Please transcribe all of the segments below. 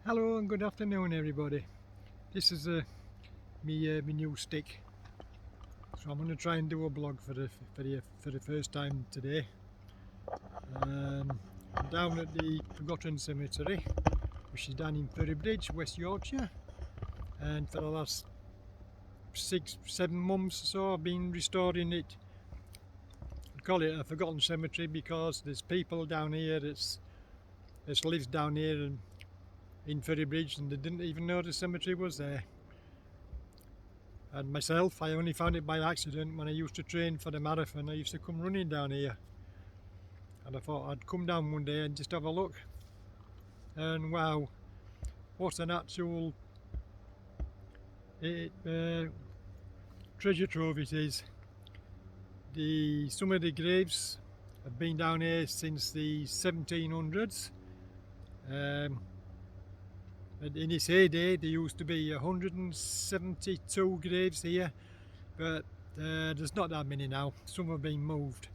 Hello and good afternoon everybody. This is me new stick, so I'm going to try and do a blog for the first time today. I'm down at the Forgotten Cemetery, which is down in Ferrybridge, West Yorkshire, and for the last 6-7 months or so I've been restoring it. I call it a forgotten cemetery because there's people down here that's lives down here and in Ferrybridge, and they didn't even know the cemetery was there. And myself, I only found it by accident when I used to train for the marathon. I used to come running down here, and I thought I'd come down one day and just have a look. And wow, what an actual treasure trove it is. Some of the graves have been down here since the 1700s. In its heyday there used to be 172 graves here, but there's not that many now. Some have been moved.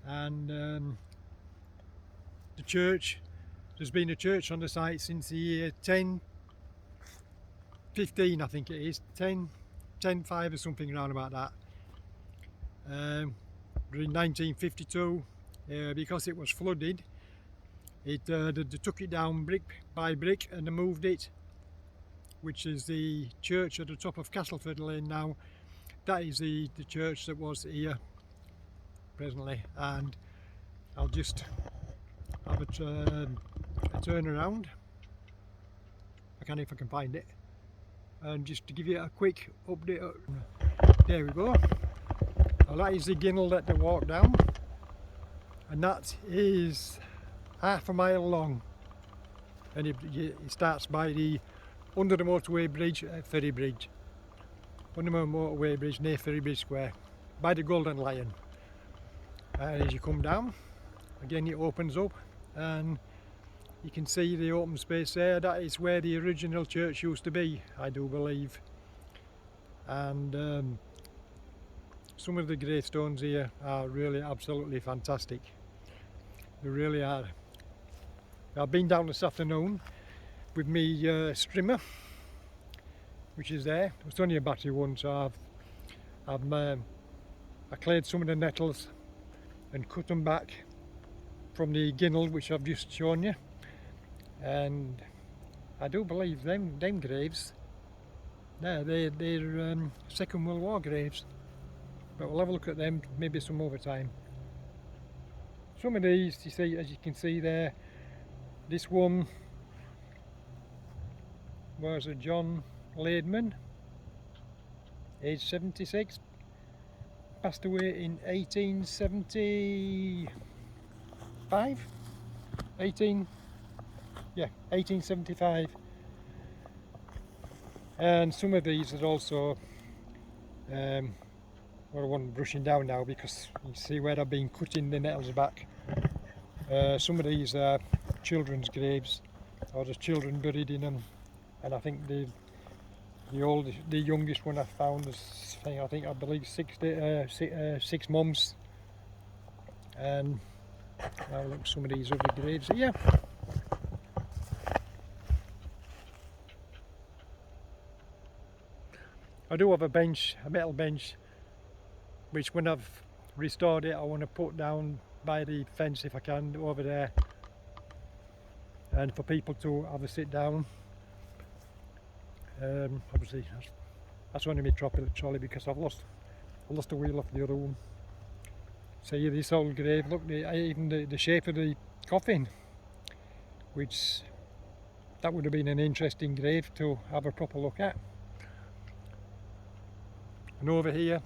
And the church, there's been a church on the site since the year 1015, I think it is, 1005 or something around about that. In 1952, because it was flooded, they took it down brick by brick and they moved it, which is the church at the top of Castleford Lane now. That is the church that was here presently, and I'll just have a turn around. I can if I can find it, and just to give you a quick update. There we go. Well, that is the ginnel that they walk down, and that is half a mile long, and it starts by under the motorway bridge at Ferrybridge, under the motorway bridge near Ferrybridge Square, by the Golden Lion. And as you come down, again it opens up, and you can see the open space there. That is where the original church used to be, I do believe. And some of the gravestones here are really absolutely fantastic. They really are. I've been down this afternoon with me strimmer, which is there. It's only a battery one, so I cleared some of the nettles and cut them back from the ginnel which I've just shown you. And I do believe them graves, they're Second World War graves. But we'll have a look at them maybe some other time. Some of these, you see, as you can see there, this one was a John Laidman, age 76, passed away in 1875. And some of these are also well, I want brushing down now because you see where I've been cutting the nettles back. Some of these are children's graves, or there's children buried in them, and I think the youngest one I found was, I believe 6 months. And now look, some of these other graves here. I do have a bench, a metal bench, which when I've restored it I want to put down by the fence if I can, over there, and for people to have a sit down. Obviously that's only my trolley because I've lost the wheel off the other one. So here, this old grave, look, even the shape of the coffin, which that would have been an interesting grave to have a proper look at. And over here,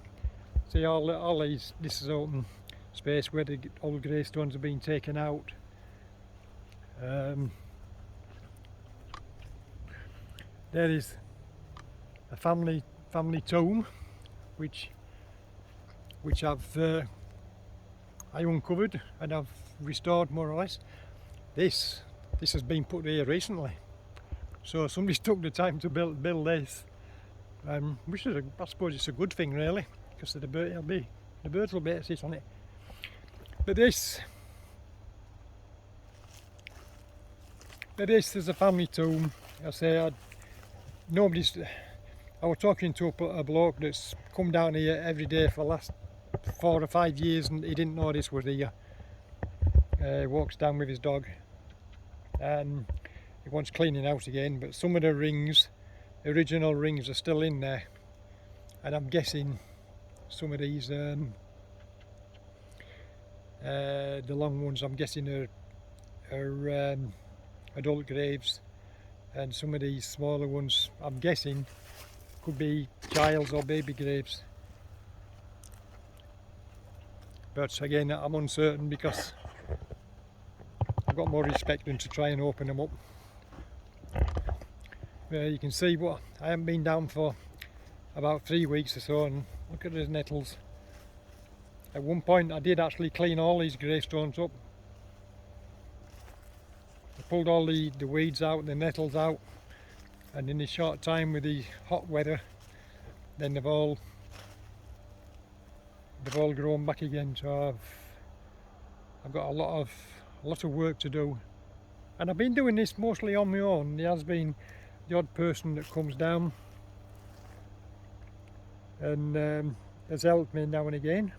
see all these, this is open space where the old gravestones have been taken out. There is a family tomb which I uncovered and I've restored more or less. This has been put here recently, so somebody's took the time to build this, which is I suppose it's a good thing really, because the birds will be able to sit on it. But this is a family tomb I say, nobody's. I was talking to a bloke that's come down here every day for the last 4 or 5 years, and he didn't know this was here. He walks down with his dog, and he wants cleaning out again, but some of the rings, original rings, are still in there, and I'm guessing some of these, the long ones, I'm guessing are adult graves, and some of these smaller ones, I'm guessing, could be child's or baby graves. But again, I'm uncertain because I've got more respect than to try and open them up. You can see what I haven't been down for about 3 weeks or so, and look at those nettles. At one point I did actually clean all these gravestones up. I pulled all the weeds out, the nettles out, and in a short time with the hot weather, then they've all grown back again. So I've got a lot of work to do, and I've been doing this mostly on my own. There has been the odd person that comes down and has helped me now and again.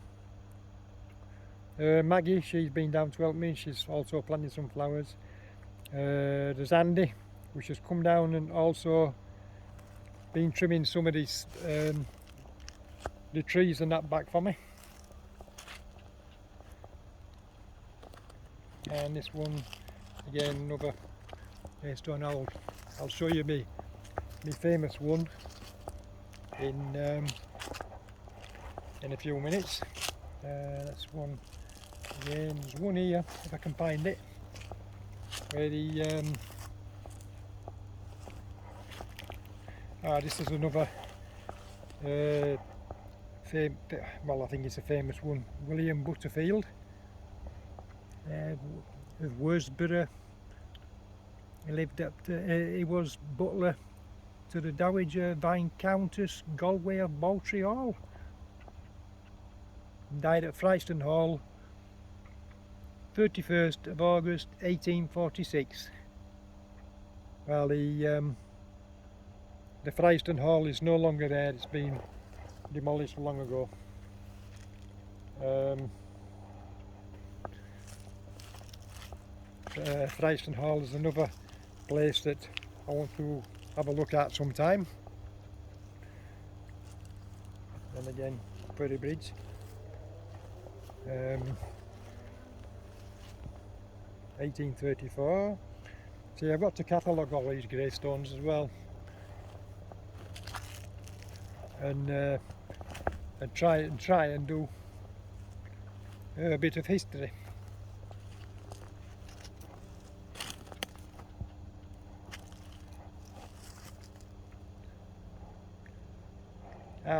Maggie, she's been down to help me. She's also planting some flowers. There's Andy, which has come down and also been trimming some of these the trees and that back for me. And this one again, another stone. I'll show you my famous one in a few minutes. That's one again. There's one here, if I can find it, where the this is another well, I think it's a famous one, William Butterfield of Worsborough. He lived up to, he was butler to the Dowager Viscountess Galway of Bawtry Hall. Died at Fryston Hall 31st of August 1846. Well, the Fryston Hall is no longer there, it's been demolished long ago. Fryston Hall is another place that I want to have a look at sometime. And again, Ferrybridge. 1834. See, I've got to catalogue all these gravestones as well, and try and do a bit of history.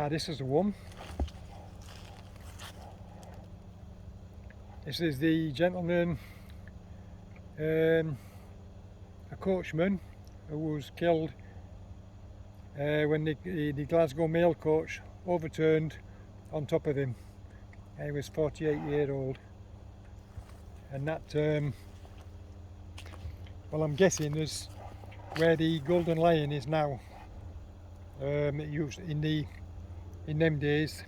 This is the one. This is the gentleman, a coachman, who was killed when the Glasgow mail coach overturned on top of him. He was 48-year old, and that, well, I'm guessing is where the Golden Lion is now. It used in them days,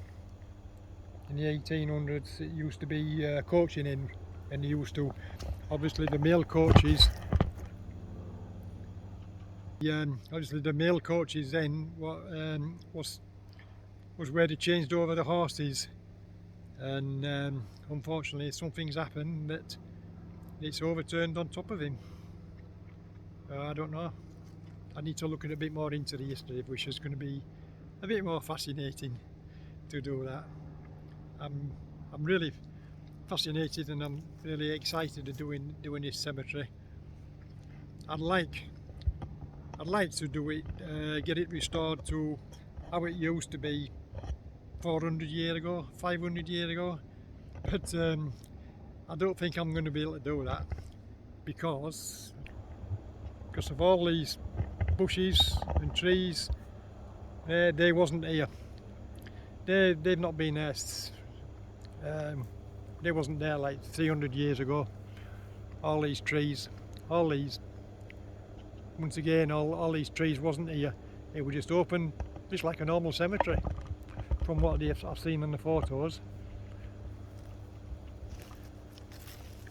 in the 1800s, it used to be coaching in, and they used to, obviously the mail coaches, obviously the mail coaches then was where they changed over the horses, and unfortunately something's happened that it's overturned on top of him. I don't know, I need to look a bit more into the history, which is going to be a bit more fascinating to do that. I'm really fascinated, and I'm really excited to doing this cemetery. I'd like to do it, get it restored to how it used to be 400 years ago, 500 years ago, but I don't think I'm going to be able to do that because of all these bushes and trees. They wasn't here. They've not been there. They wasn't there like 300 years ago. All these trees, all these once again, all these trees wasn't here. It was just open, just like a normal cemetery, from what I've seen in the photos.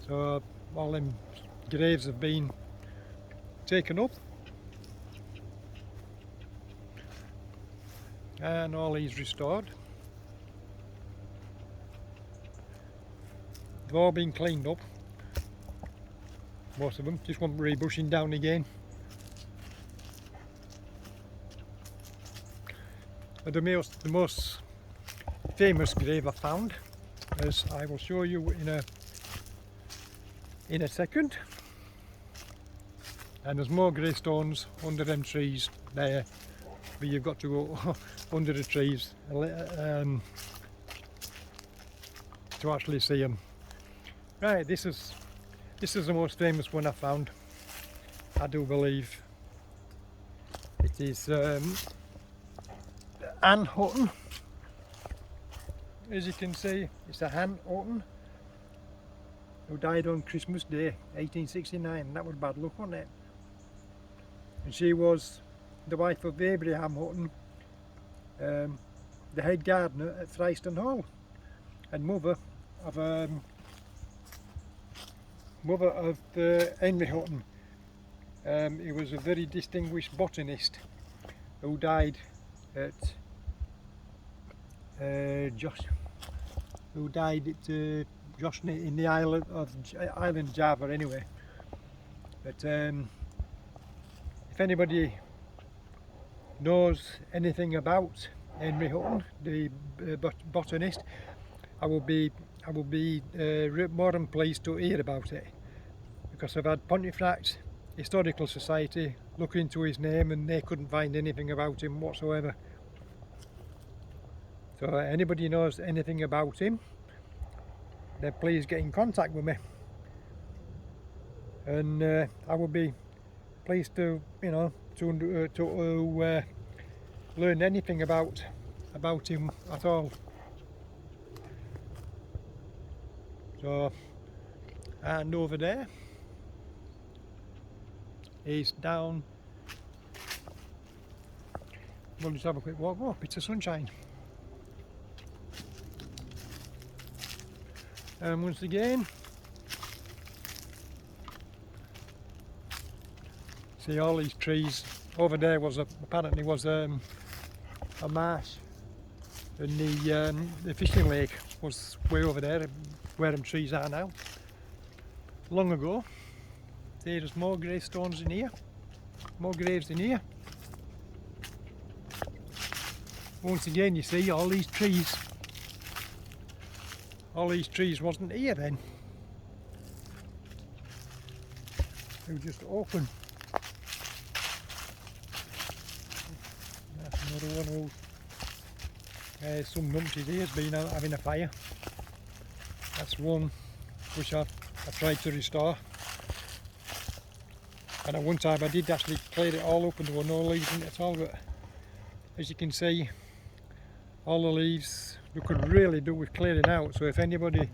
So all them graves have been taken up, and all these restored. They've all been cleaned up, most of them, just want rebushing down again. But the most famous grave I found, as I will show you in a second. And there's more gravestones under them trees there, but you've got to go under the trees to actually see them. Right, this is the most famous one I found, I do believe. It is Anne Hutton. As you can see, it's a Anne Hutton who died on Christmas Day 1869. That was bad luck, wasn't it? And she was the wife of Abraham Hutton, the head gardener at Fryston Hall, and mother of Henry Hutton. He was a very distinguished botanist who died at Joshny in the island Java anyway. But if anybody knows anything about Henry Hutton, the botanist, I will be more than pleased to hear about it, because I've had Pontefract Historical Society look into his name and they couldn't find anything about him whatsoever. So anybody knows anything about him, then please get in contact with me, and I will be pleased to learn anything about him at all. So, and over there is down. We'll just have a quick walk. Oh, bits of sunshine. And once again, see all these trees. Over there was apparently was a marsh, and the fishing lake was way over there, where them trees are now. Long ago. There's more gravestones in here, more graves in here. Once again, you see all these trees wasn't here then. They were just open. That's another one of those. Some numpties here's been out having a fire. That's one which I tried to restore. And at one time I did actually clear it all up and there were no leaves in it at all, but as you can see, all the leaves we could really do with clearing out. So if anybody